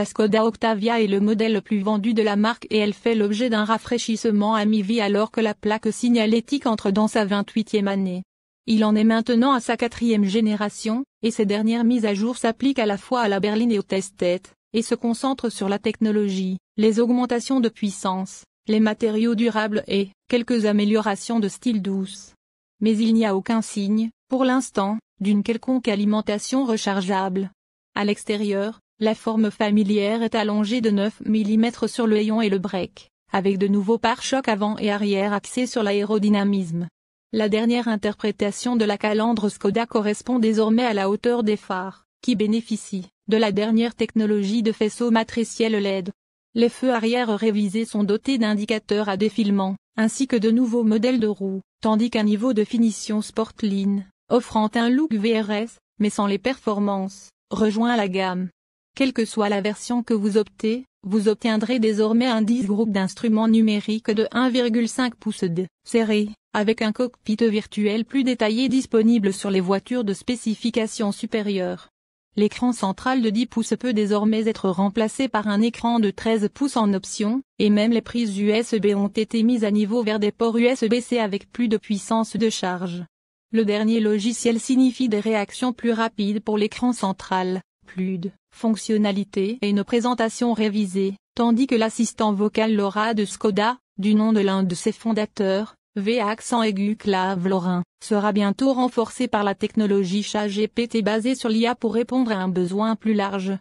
La Skoda Octavia est le modèle le plus vendu de la marque et elle fait l'objet d'un rafraîchissement à mi-vie alors que la plaque signalétique entre dans sa 28e année. Il en est maintenant à sa 4e génération, et ces dernières mises à jour s'appliquent à la fois à la berline et au test-tête, et se concentrent sur la technologie, les augmentations de puissance, les matériaux durables et quelques améliorations de style douces. Mais il n'y a aucun signe, pour l'instant, d'une quelconque alimentation rechargeable. À l'extérieur, la forme familière est allongée de 9 mm sur le hayon et le break, avec de nouveaux pare-chocs avant et arrière axés sur l'aérodynamisme. La dernière interprétation de la calandre Skoda correspond désormais à la hauteur des phares, qui bénéficient de la dernière technologie de faisceau matriciel LED. Les feux arrière révisés sont dotés d'indicateurs à défilement, ainsi que de nouveaux modèles de roues, tandis qu'un niveau de finition Sportline, offrant un look VRS, mais sans les performances, rejoint la gamme. Quelle que soit la version que vous optez, vous obtiendrez désormais un 10 groupe d'instruments numériques de 1,5 pouces de série, avec un cockpit virtuel plus détaillé disponible sur les voitures de spécification supérieure. L'écran central de 10 pouces peut désormais être remplacé par un écran de 13 pouces en option, et même les prises USB ont été mises à niveau vers des ports USB-C avec plus de puissance de charge. Le dernier logiciel signifie des réactions plus rapides pour l'écran central, plus de fonctionnalités et une présentation révisée, tandis que l'assistant vocal Laura de Skoda, du nom de l'un de ses fondateurs, V accent aigu clave Lorrain, sera bientôt renforcé par la technologie ChatGPT basée sur l'IA pour répondre à un besoin plus large.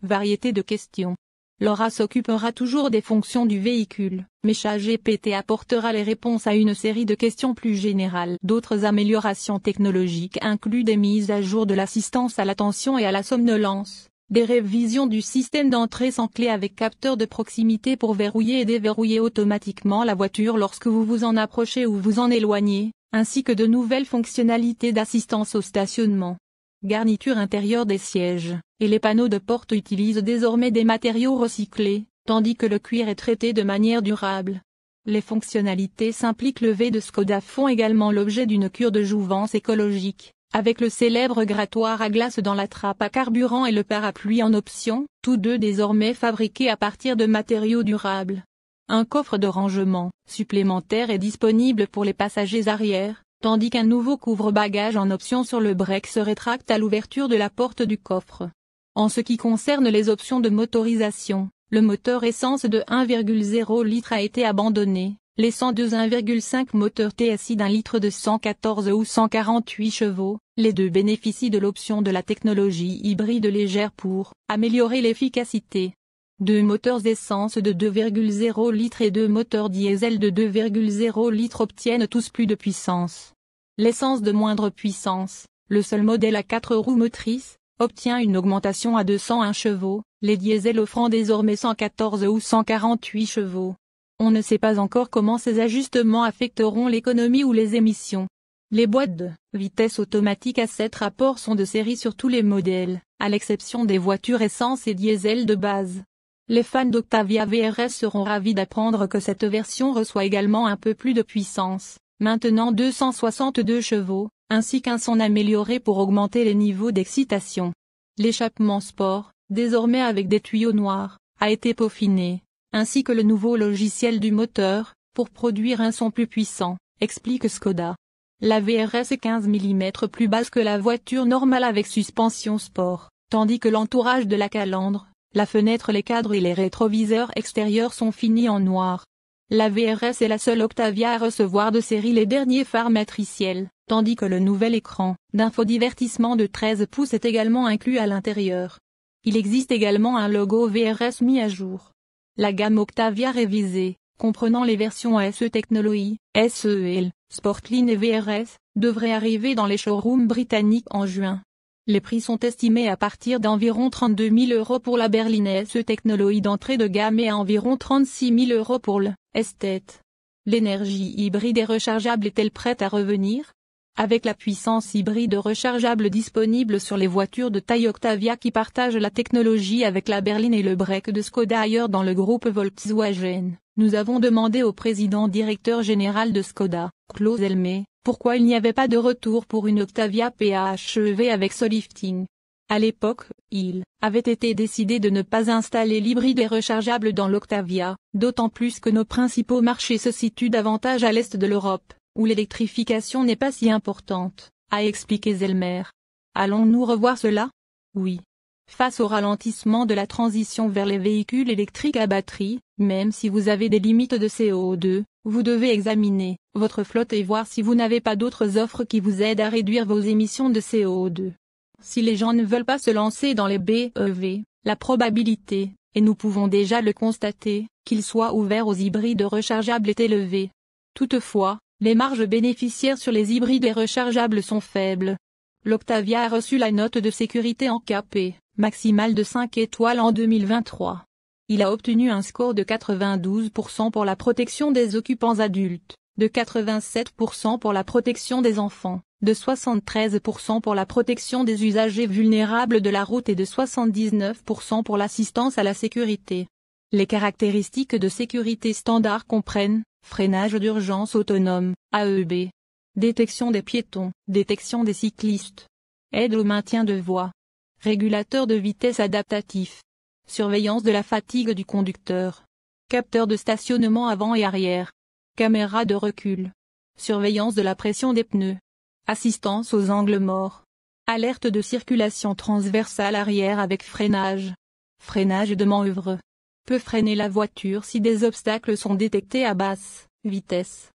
Variété de questions. Laura s'occupera toujours des fonctions du véhicule, mais ChatGPT apportera les réponses à une série de questions plus générales. D'autres améliorations technologiques incluent des mises à jour de l'assistance à l'attention et à la somnolence, des révisions du système d'entrée sans clé avec capteur de proximité pour verrouiller et déverrouiller automatiquement la voiture lorsque vous vous en approchez ou vous en éloignez, ainsi que de nouvelles fonctionnalités d'assistance au stationnement. Garniture intérieure des sièges, et les panneaux de porte utilisent désormais des matériaux recyclés, tandis que le cuir est traité de manière durable. Les fonctionnalités simpliques levées de Skoda font également l'objet d'une cure de jouvence écologique, avec le célèbre grattoir à glace dans la trappe à carburant et le parapluie en option, tous deux désormais fabriqués à partir de matériaux durables. Un coffre de rangement supplémentaire est disponible pour les passagers arrière, tandis qu'un nouveau couvre-bagages en option sur le break se rétracte à l'ouverture de la porte du coffre. En ce qui concerne les options de motorisation, le moteur essence de 1,0 litre a été abandonné, laissant 1,5 moteur TSI d'1 litre de 114 ou 148 chevaux. Les deux bénéficient de l'option de la technologie hybride légère pour améliorer l'efficacité. Deux moteurs essence de 2,0 litres et deux moteurs diesel de 2,0 litres obtiennent tous plus de puissance. L'essence de moindre puissance, le seul modèle à 4 roues motrices, obtient une augmentation à 201 chevaux, les diesels offrant désormais 114 ou 148 chevaux. On ne sait pas encore comment ces ajustements affecteront l'économie ou les émissions. Les boîtes de vitesse automatique à 7 rapports sont de série sur tous les modèles, à l'exception des voitures essence et diesel de base. Les fans d'Octavia VRS seront ravis d'apprendre que cette version reçoit également un peu plus de puissance, maintenant 262 chevaux, ainsi qu'un son amélioré pour augmenter les niveaux d'excitation. L'échappement sport, désormais avec des tuyaux noirs, a été peaufiné, ainsi que le nouveau logiciel du moteur, pour produire un son plus puissant, explique Skoda. La VRS est 15 mm plus basse que la voiture normale avec suspension sport, tandis que l'entourage de la calandre, la fenêtre, les cadres et les rétroviseurs extérieurs sont finis en noir. La VRS est la seule Octavia à recevoir de série les derniers phares matriciels, tandis que le nouvel écran d'infodivertissement de 13 pouces est également inclus à l'intérieur. Il existe également un logo VRS mis à jour. La gamme Octavia révisée, comprenant les versions SE Technology, SEL, Sportline et VRS, devrait arriver dans les showrooms britanniques en juin. Les prix sont estimés à partir d'environ 32 000 € pour la berline SE Technology d'entrée de gamme et à environ 36 000 € pour le Estate. L'énergie hybride et rechargeable est-elle prête à revenir? Avec la puissance hybride rechargeable disponible sur les voitures de taille Octavia qui partagent la technologie avec la berline et le break de Skoda ailleurs dans le groupe Volkswagen, nous avons demandé au président directeur général de Skoda, Klaus Helmé, pourquoi il n'y avait pas de retour pour une Octavia PHEV avec ce lifting. À l'époque, il avait été décidé de ne pas installer l'hybride et rechargeable dans l'Octavia, d'autant plus que nos principaux marchés se situent davantage à l'est de l'Europe, où l'électrification n'est pas si importante, a expliqué Zellmer. Allons-nous revoir cela? Oui. Face au ralentissement de la transition vers les véhicules électriques à batterie, même si vous avez des limites de CO2, vous devez examiner votre flotte et voir si vous n'avez pas d'autres offres qui vous aident à réduire vos émissions de CO2. Si les gens ne veulent pas se lancer dans les BEV, la probabilité, et nous pouvons déjà le constater, qu'ils soient ouverts aux hybrides rechargeables est élevée. Toutefois, les marges bénéficiaires sur les hybrides et rechargeables sont faibles. L'Octavia a reçu la note de sécurité en KP, maximale de 5 étoiles en 2023. Il a obtenu un score de 92% pour la protection des occupants adultes, de 87% pour la protection des enfants, de 73% pour la protection des usagers vulnérables de la route et de 79% pour l'assistance à la sécurité. Les caractéristiques de sécurité standard comprennent freinage d'urgence autonome, AEB, détection des piétons, détection des cyclistes, aide au maintien de voie, régulateur de vitesse adaptatif, surveillance de la fatigue du conducteur, capteur de stationnement avant et arrière, caméra de recul, surveillance de la pression des pneus, assistance aux angles morts, alerte de circulation transversale arrière avec freinage, freinage de manœuvre, peut freiner la voiture si des obstacles sont détectés à basse vitesse,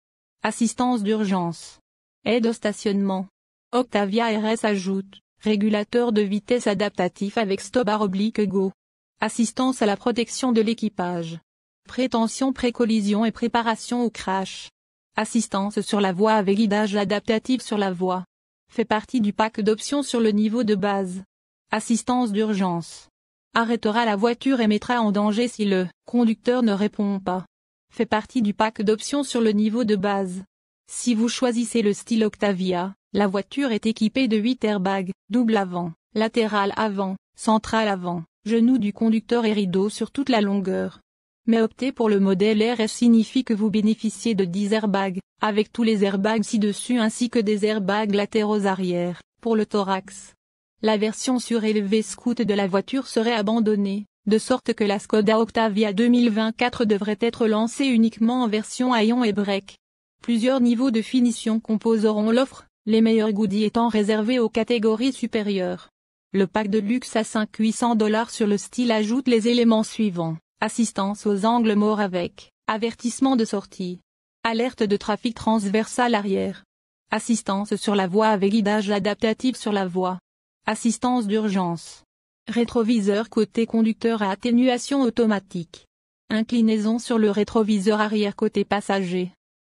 assistance d'urgence, aide au stationnement. Octavia RS ajoute, régulateur de vitesse adaptatif avec stop/go, assistance à la protection de l'équipage, prétention pré-collision et préparation au crash, assistance sur la voie avec guidage adaptatif sur la voie, fait partie du pack d'options sur le niveau de base, assistance d'urgence, arrêtera la voiture et mettra en danger si le conducteur ne répond pas, fait partie du pack d'options sur le niveau de base. Si vous choisissez le style Octavia, la voiture est équipée de 8 airbags, double avant, latéral avant, central avant, genou du conducteur et rideau sur toute la longueur. Mais opter pour le modèle RS signifie que vous bénéficiez de 10 airbags, avec tous les airbags ci-dessus ainsi que des airbags latéraux arrière, pour le thorax. La version surélevée Scoot de la voiture serait abandonnée, de sorte que la Skoda Octavia 2024 devrait être lancée uniquement en version à ion et break. Plusieurs niveaux de finition composeront l'offre, les meilleurs goodies étant réservés aux catégories supérieures. Le pack de luxe à $500-800 sur le style ajoute les éléments suivants: assistance aux angles morts avec avertissement de sortie, alerte de trafic transversal arrière, assistance sur la voie avec guidage adaptatif sur la voie, assistance d'urgence, rétroviseur côté conducteur à atténuation automatique, inclinaison sur le rétroviseur arrière côté passager,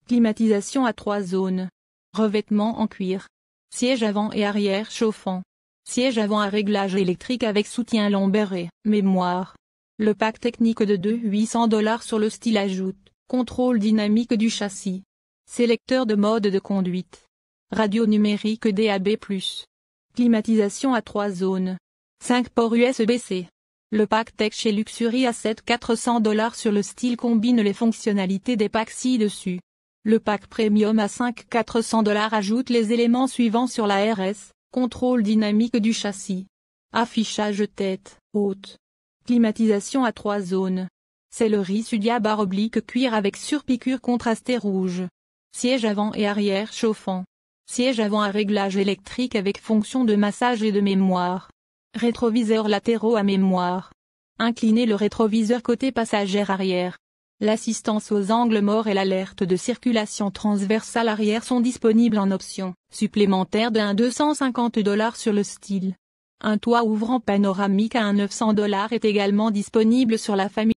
climatisation à 3 zones, revêtement en cuir, siège avant et arrière chauffant, siège avant à réglage électrique avec soutien lombaire et mémoire. Le pack technique de $800 sur le style ajoute contrôle dynamique du châssis, sélecteur de mode de conduite, radio numérique DAB+, climatisation à 3 zones, 5 ports USB-C. Le pack Tech chez Luxury Asset $400 sur le style combine les fonctionnalités des packs ci-dessus. Le pack Premium à $400 ajoute les éléments suivants sur la RS, contrôle dynamique du châssis, affichage tête haute, climatisation à 3 zones, sellerie Sudia/cuir avec surpiqûre contrastée rouge, siège avant et arrière chauffant, siège avant à réglage électrique avec fonction de massage et de mémoire, rétroviseurs latéraux à mémoire, incliner le rétroviseur côté passager arrière. L'assistance aux angles morts et l'alerte de circulation transversale arrière sont disponibles en option supplémentaire de $250 sur le style. Un toit ouvrant panoramique à $900 est également disponible sur la famille.